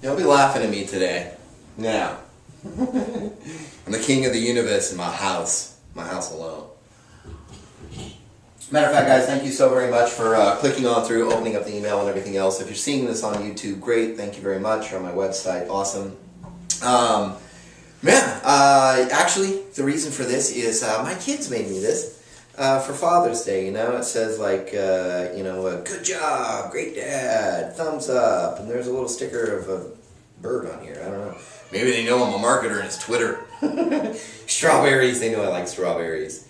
You'll be laughing at me today. Now, I'm the king of the universe in my house alone. Matter of fact, guys, thank you so very much for clicking on through, opening up the email and everything else. If you're seeing this on YouTube, great. Thank you very much. You're on my website. Awesome. Actually, the reason for this is my kids made me this for Father's Day. You know, it says like, good job, great dad, thumbs up, and there's a little sticker of a bird on here. I don't know. Maybe they know I'm a marketer and it's Twitter. Strawberries. They know I like strawberries.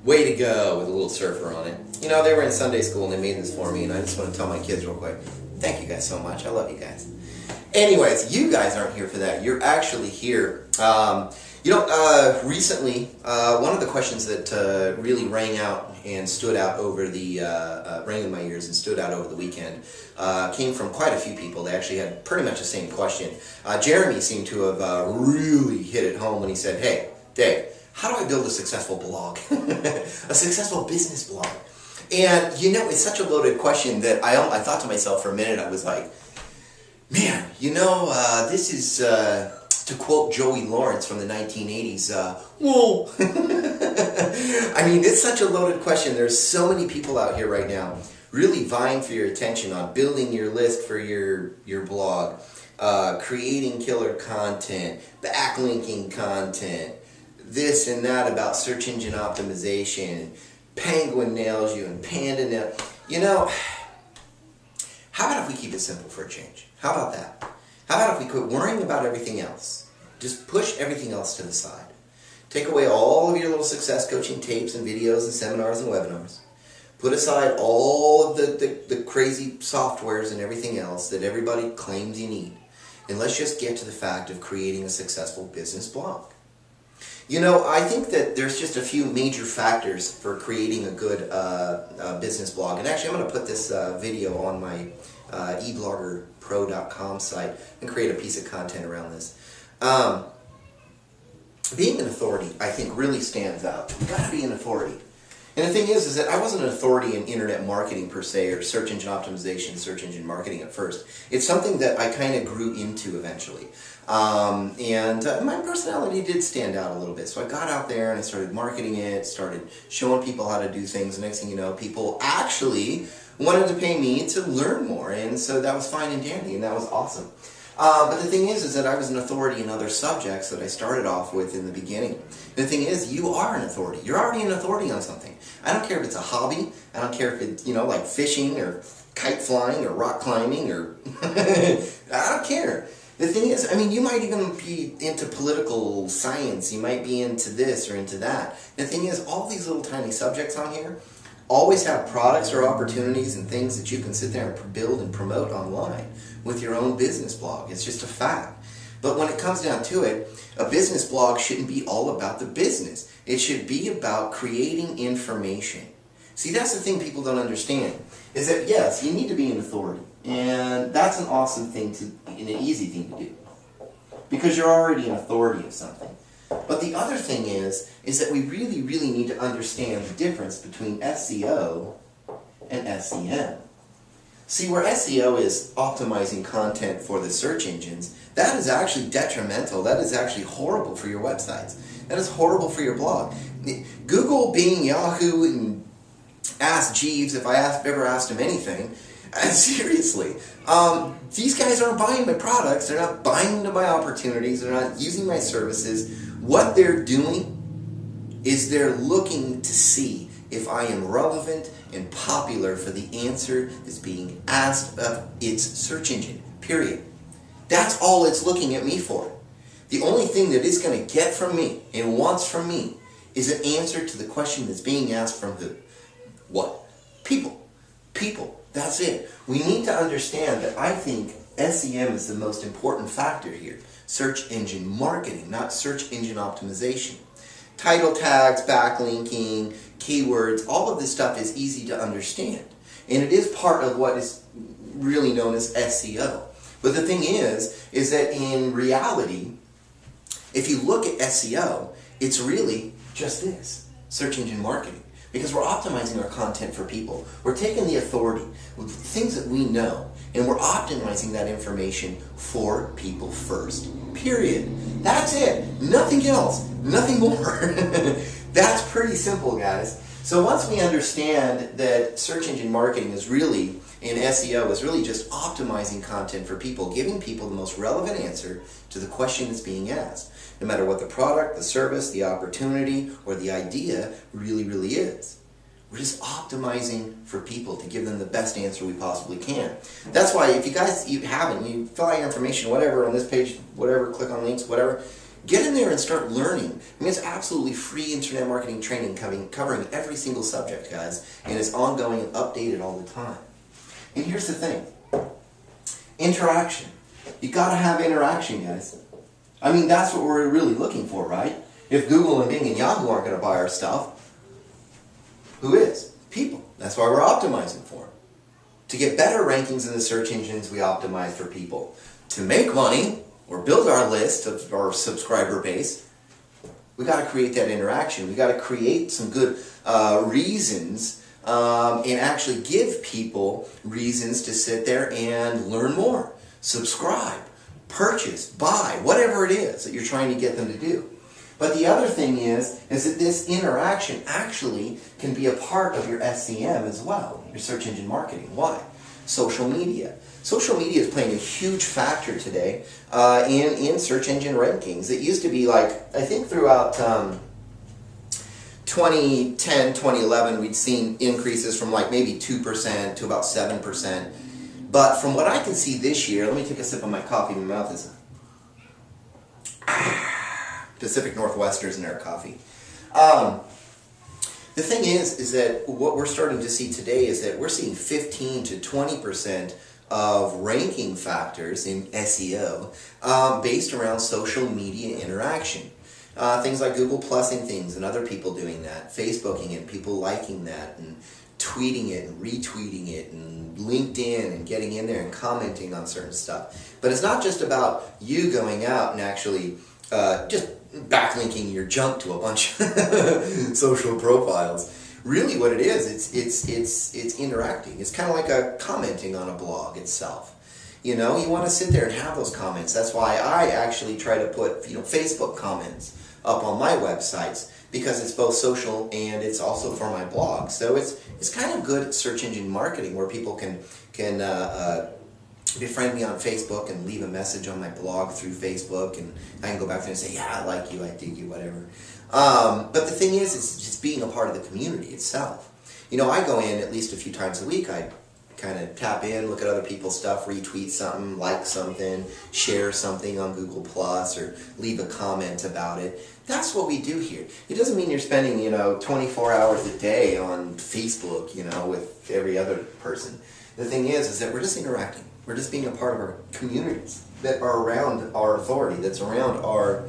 Way to go with a little surfer on it. You know, they were in Sunday school and they made this for me, and I just want to tell my kids real quick, thank you guys so much. I love you guys. Anyways, you guys aren't here for that. You're actually here. Recently, one of the questions that really rang out and stood out over the, rang in my ears and stood out over the weekend came from quite a few people. They actually had pretty much the same question. Jeremy seemed to have really hit it home when he said, hey, Dave, how do I build a successful blog? A successful business blog? And, you know, it's such a loaded question that I thought to myself for a minute, I was like, man, this is, to quote Joey Lawrence from the 1980s, whoa. I mean, it's such a loaded question. There's so many people out here right now really vying for your attention on building your list for your blog, creating killer content, backlinking content, this and that about search engine optimization. Penguin nails you and Panda nails. You know, how about if we keep it simple for a change? How about that? How about if we quit worrying about everything else? Just push everything else to the side. Take away all of your little success coaching tapes and videos and seminars and webinars. Put aside all of the crazy softwares and everything else that everybody claims you need. And let's just get to the fact of creating a successful business blog. You know, I think that there's just a few major factors for creating a good business blog. And actually, I'm going to put this video on my ebloggerpro.com site and create a piece of content around this. Being an authority, I think, really stands out. You've got to be an authority. And the thing is that I wasn't an authority in internet marketing per se, or search engine optimization, search engine marketing at first. It's something that I kind of grew into eventually. My personality did stand out a little bit. So I got out there and I started marketing it, started showing people how to do things. The next thing you know, people actually wanted to pay me to learn more. And so that was fine and dandy, and that was awesome. But the thing is that I was an authority in other subjects that I started off with in the beginning. The thing is, you are an authority. You're already an authority on something. I don't care if it's a hobby. I don't care if it's, like fishing or kite flying or rock climbing or... I don't care. The thing is, you might even be into political science. You might be into this or into that. The thing is, all these little tiny subjects on here always have products or opportunities and things that you can sit there and build and promote online with your own business blog. It's just a fact. But when it comes down to it, a business blog shouldn't be all about the business. It should be about creating information. See, that's the thing people don't understand, is that yes, you need to be an authority. And that's an awesome thing and an easy thing to do, because you're already an authority of something. But the other thing is that we really, really need to understand the difference between SEO and SEM. See, where SEO is optimizing content for the search engines, that is actually detrimental. That is actually horrible for your websites. That is horrible for your blog. Google, Bing, Yahoo, and Ask Jeeves, if I ever asked him anything, seriously, these guys aren't buying my products. They're not buying into my opportunities. They're not using my services. What they're doing is they're looking to see if I am relevant and popular for the answer that's being asked of its search engine, period. That's all it's looking at me for. The only thing that it's going to get from me and wants from me is an answer to the question that's being asked from who? What? People. People. That's it. We need to understand that I think SEM is the most important factor here. Search engine marketing, not search engine optimization. Title tags, backlinking, keywords, all of this stuff is easy to understand. And it is part of what is really known as SEO. But the thing is that in reality, if you look at SEO, it's really just this, search engine marketing. because we're optimizing our content for people. We're taking the authority, things that we know, and we're optimizing that information for people first. Period. That's it. Nothing else. Nothing more. That's pretty simple, guys. So once we understand that search engine marketing is really, and SEO is really just optimizing content for people, giving people the most relevant answer to the question that's being asked, no matter what the product, the service, the opportunity, or the idea really is. We're just optimizing for people to give them the best answer we possibly can. That's why if you guys haven't, you fill out your information, whatever, on this page, whatever, click on links, whatever, get in there and start learning. I mean, it's absolutely free internet marketing training covering every single subject, guys, and it's ongoing and updated all the time. And here's the thing. Interaction. You gotta have interaction, guys. I mean, that's what we're really looking for, right? If Google and Bing and Yahoo aren't gonna buy our stuff, who is? People. That's why we're optimizing for them. To get better rankings in the search engines, we optimize for people. To make money, or build our list of our subscriber base, we got to create that interaction. We got to create some good reasons and actually give people reasons to sit there and learn more, subscribe, purchase, buy, whatever it is that you're trying to get them to do. But the other thing is that this interaction actually can be a part of your SEM as well, your search engine marketing. Why? Social media. Social media is playing a huge factor today in search engine rankings. It used to be like, I think throughout 2010, 2011, we'd seen increases from like maybe 2% to about 7%. But from what I can see this year, let me take a sip of my coffee. My mouth is Pacific Northwesters and their coffee. The thing is that what we're starting to see today is that we're seeing 15 to 20% of ranking factors in SEO based around social media interaction. Things like Google Plusing things and other people doing that, Facebooking and people liking that and tweeting it and retweeting it and LinkedIn and getting in there and commenting on certain stuff. But it's not just about you going out and actually just backlinking your junk to a bunch of social profiles. Really what it is, it's interacting. It's kind of like a commenting on a blog itself. You know, you want to sit there and have those comments. That's why I actually try to put, Facebook comments up on my websites, because it's both social and it's also for my blog. So it's kind of good search engine marketing where people can befriend me on Facebook and leave a message on my blog through Facebook, and I can go back there and say, yeah, I like you, I dig you, whatever. But the thing is, it's just being a part of the community itself. I go in at least a few times a week. I kind of tap in, look at other people's stuff, retweet something, like something, share something on Google Plus, or leave a comment about it. That's what we do here. It doesn't mean you're spending, 24 hours a day on Facebook, with every other person. The thing is that we're just interacting. We're just being a part of our communities that are around our authority, that's around our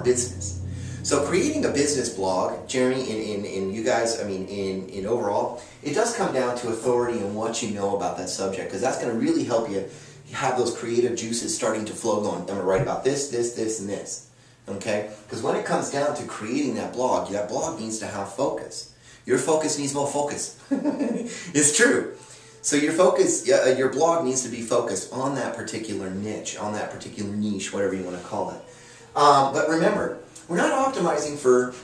business. So creating a business blog, Jeremy, in you guys, in overall, it does come down to authority and what you know about that subject, because that's going to really help you have those creative juices starting to flow going. I'm going to write about this, this, this, and this. Okay? Because when it comes down to creating that blog needs to have focus. Your focus needs more focus. It's true. So your blog needs to be focused on that particular niche, on that particular niche, whatever you want to call it. But remember, we're not optimizing for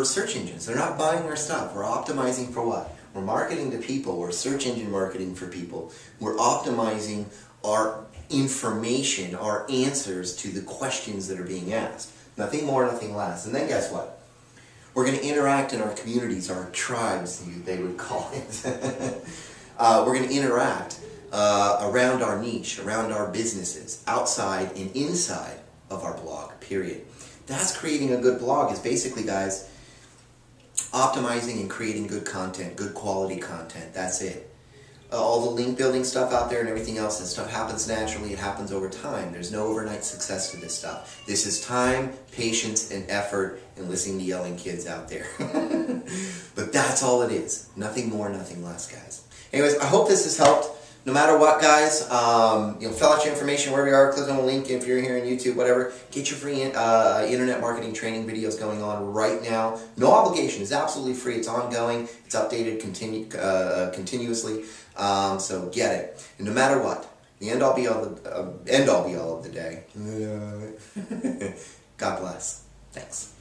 search engines. They're not buying our stuff. We're optimizing for what? We're marketing to people. We're search engine marketing for people. We're optimizing our information, our answers to the questions that are being asked. Nothing more, nothing less. And then guess what? We're going to interact in our communities, our tribes, they would call it. We're going to interact around our niche, around our businesses, outside and inside of our blog, period. That's creating a good blog, is basically, guys, optimizing and creating good content, good quality content. That's it. All the link building stuff out there and everything else, that stuff happens naturally, it happens over time. There's no overnight success to this stuff. This is time, patience, and effort, and listening to yelling kids out there. But that's all it is. Nothing more, nothing less, guys. Anyways, I hope this has helped. No matter what, guys, fill out your information wherever you are. Click on the link if you're here on YouTube, whatever. Get your free internet marketing training videos going on right now. No obligation. It's absolutely free. It's ongoing. It's updated continuously. So get it. And no matter what, the end all be all of the day. God bless. Thanks.